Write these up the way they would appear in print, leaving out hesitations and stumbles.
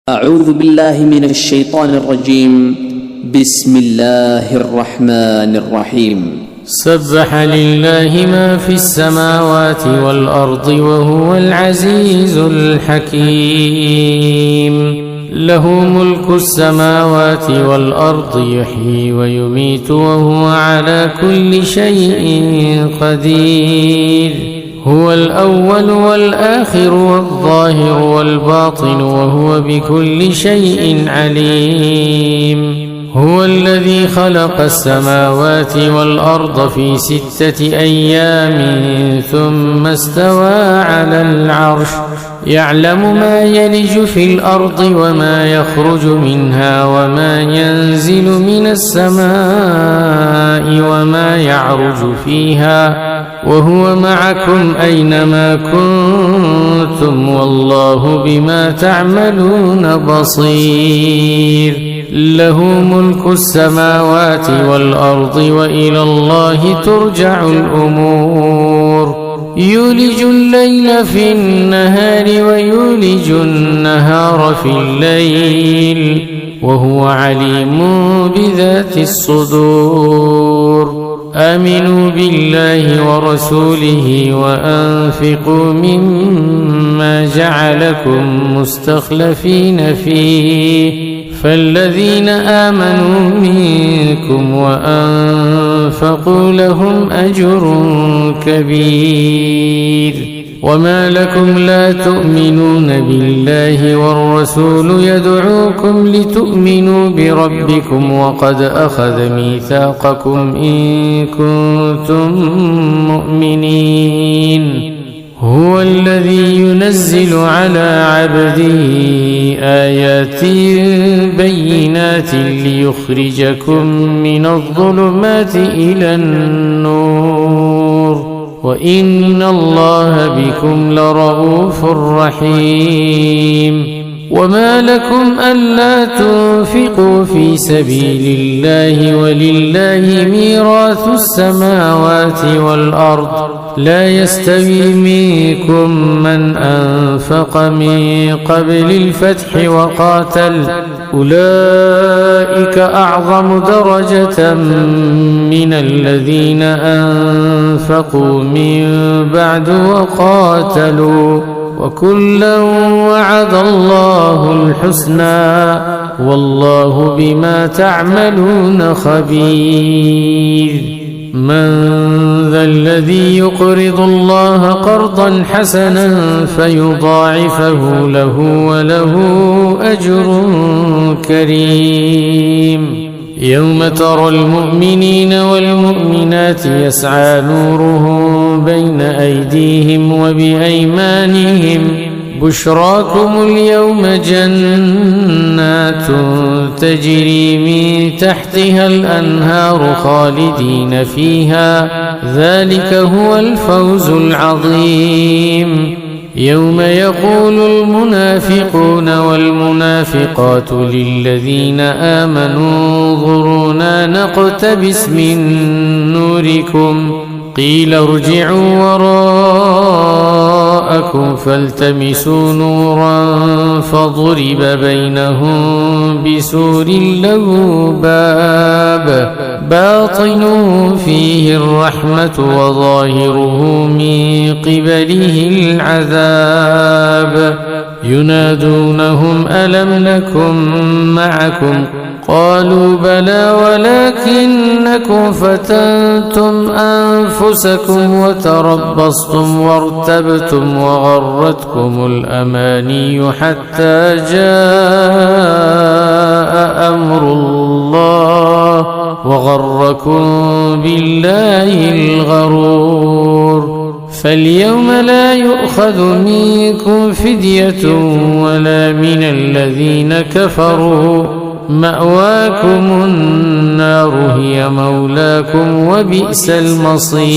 أعوذ بالله من الشيطان الرجيم. بسم الله الرحمن الرحيم. سبح لله ما في السماوات والأرض وهو العزيز الحكيم. له ملك السماوات والأرض يحيي ويميت وهو على كل شيء قدير. هو الأول والآخر والظاهر والباطن وهو بكل شيء عليم. هو الذي خلق السماوات والأرض في 6 أيام ثم استوى على العرش يعلم ما يلج في الأرض وما يخرج منها وما ينزل من السماء وما يعرج فيها وهو معكم أينما كنتم والله بما تعملون بصير. له ملك السماوات والأرض وإلى الله ترجع الأمور. يولج الليل في النهار ويولج النهار في الليل وهو عليم بذات الصدور. آمنوا بالله ورسوله وأنفقوا مما جعلكم مستخلفين فيه فالذين آمنوا منكم وأنفقوا لهم أجر كبير. وما لكم لا تؤمنون بالله والرسول يدعوكم لتؤمنوا بربكم وقد أخذ ميثاقكم إن كنتم مؤمنين. هو الذي ينزل على عبده آيات بينات ليخرجكم من الظلمات إلى النور وإن الله بكم لرؤوف رحيم. وما لكم ألا تنفقوا في سبيل الله ولله ميراث السماوات والأرض لا يستوي منكم من أنفق من قبل الفتح وقاتل أولئك أعظم درجة من الذين أنفقوا من بعد وقاتلوا وكلا وعد الله الحسنى والله بما تعملون خبير. من ذا الذي يقرض الله قرضا حسنا فيضاعفه له وله أجر كريم. يوم ترى المؤمنين والمؤمنات يسعى نورهم بين أيديهم وبأيمانهم بشراكم اليوم جنات تجري من تحتها الأنهار خالدين فيها ذلك هو الفوز العظيم. يوم يقول المنافقون والمنافقات للذين آمنوا انظرونا نقتبس من نوركم قيل ارجعوا وراءكم فالتمسوا نورا فضرب بينهم بسور له باب باطنه فيه الرحمة وظاهره من قبله العذاب. ينادونهم ألم نكن معكم قالوا بلى ولكنكم فتنتم أنفسكم وتربصتم وارتبتم وغرتكم الأماني حتى جاء أمر الله وغركم بالله الغرور. فاليوم لا يؤخذ منكم فدية ولا من الذين كفروا مأواكم النار هي مولاكم وبئس المصير.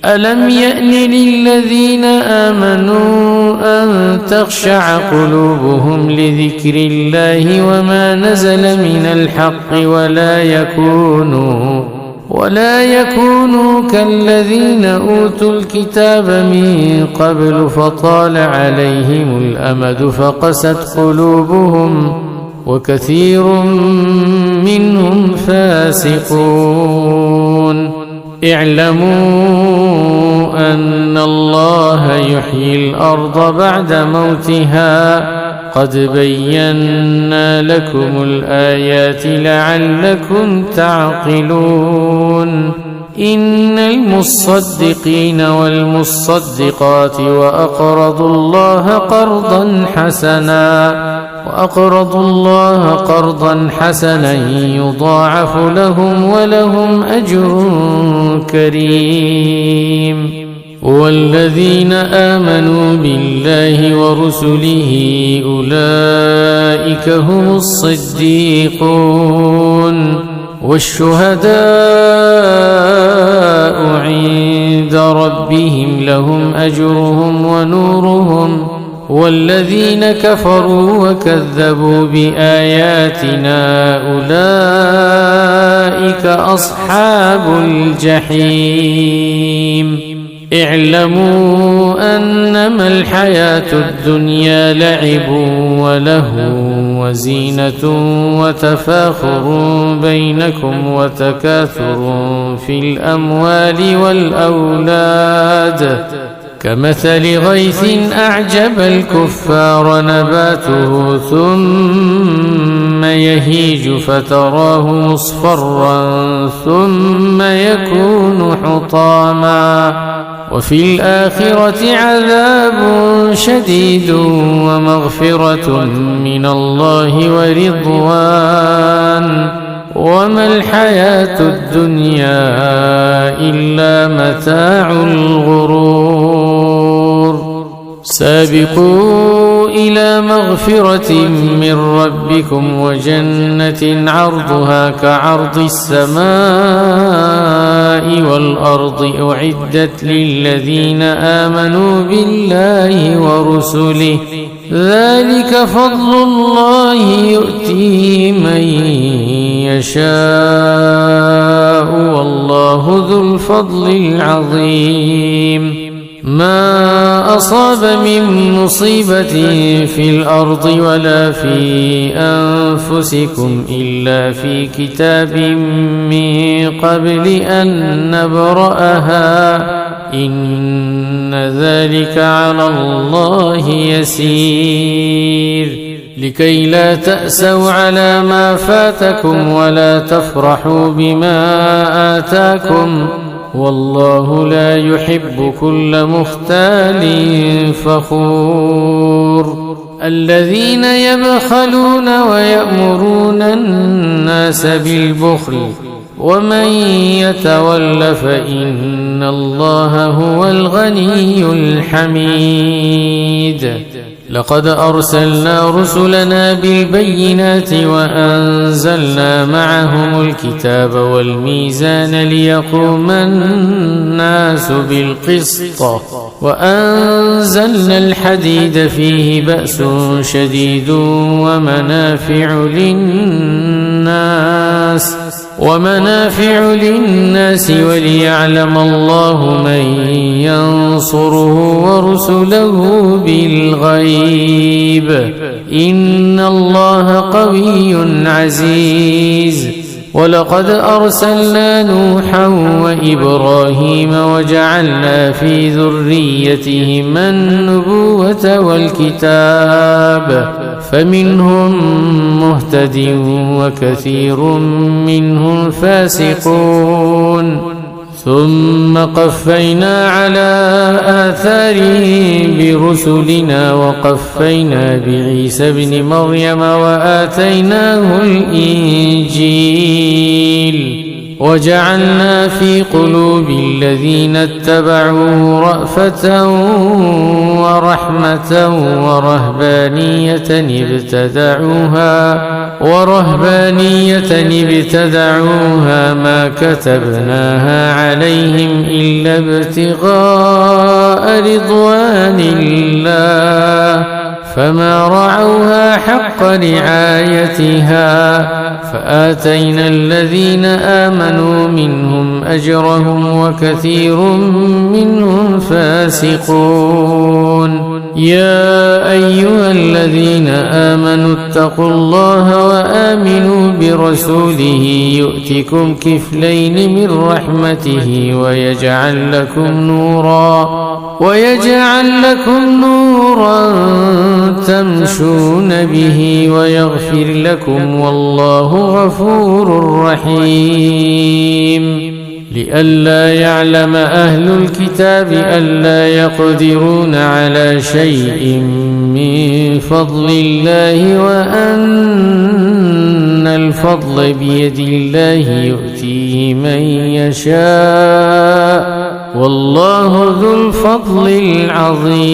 ألم يأن للذين آمنوا أن تخشع قلوبهم لذكر الله وما نزل من الحق ولا يكونوا كالذين أوتوا الكتاب من قبل فطال عليهم الأمد فقست قلوبهم وكثير منهم فاسقون. اعلموا أن الله يحيي الأرض بعد موتها قد بينا لكم الآيات لعلكم تعقلون. إن المصدقين والمصدقات وأقرضوا الله قرضا حسنا يضاعف لهم ولهم أجر كريم. والذين آمنوا بالله ورسله أولئك هم الصديقون والشهداء عند ربهم لهم أجرهم ونورهم. والذين كفروا وكذبوا بآياتنا أولئك أصحاب الجحيم. اعلموا أنما الحياة الدنيا لعب ولهو وزينة وتفاخر بينكم وتكاثر في الأموال والأولاد كمثل غيث أعجب الكفار نباته ثم يهيج فتراه مصفرا ثم يكون حطاما وفي الآخرة عذاب شديد ومغفرة من الله ورضوان وما الحياة الدنيا إلا متاع الغرور. سابقوا إلى مغفرة من ربكم وجنة عرضها كعرض السماء والأرض أعدت للذين آمنوا بالله ورسله ذلك فضل الله يؤتيه من يشاء والله ذو الفضل العظيم. ما أصاب من مصيبة في الأرض ولا في أنفسكم إلا في كتاب من قبل أن نبرأها إن ذلك على الله يسير. لكي لا تأسوا على ما فاتكم ولا تفرحوا بما آتاكم والله لا يحب كل مختال فخور. الذين يبخلون ويأمرون الناس بالبخل ومن يتول فإن الله هو الغني الحميد. لقد أرسلنا رسلنا بالبينات وأنزلنا معهم الكتاب والميزان ليقوم الناس بالقسط وأنزلنا الحديد فيه بأس شديد ومنافع للناس وليعلم الله من ينصره ورسله بالغيب إن الله قوي عزيز. ولقد أرسلنا نوحا وإبراهيم وجعلنا في ذريتهما النبوة والكتاب فمنهم مهتد وكثير منهم فاسقون. ثم قفينا على آثارهم برسلنا وقفينا بعيسى ابن مريم وآتيناه الإنجيل وجعلنا في قلوب الذين اتبعوه رأفة ورحمة ورهبانية ابتدعوها ما كتبناها عليهم إلا ابتغاء رضوان الله فما رعوها حق رعايتها فآتينا الذين آمنوا منهم أجرهم وكثير منهم فاسقون. يا أيها الذين آمنوا اتقوا الله وآمنوا برسوله يؤتكم كفلين من رحمته ويجعل لكم نورا تمشون به ويغفر لكم والله غفور رحيم. لئلا يعلم أهل الكتاب ألا يقدرون على شيء من فضل الله وأن الفضل بيد الله يؤتيه من يشاء والله ذو الفضل العظيم.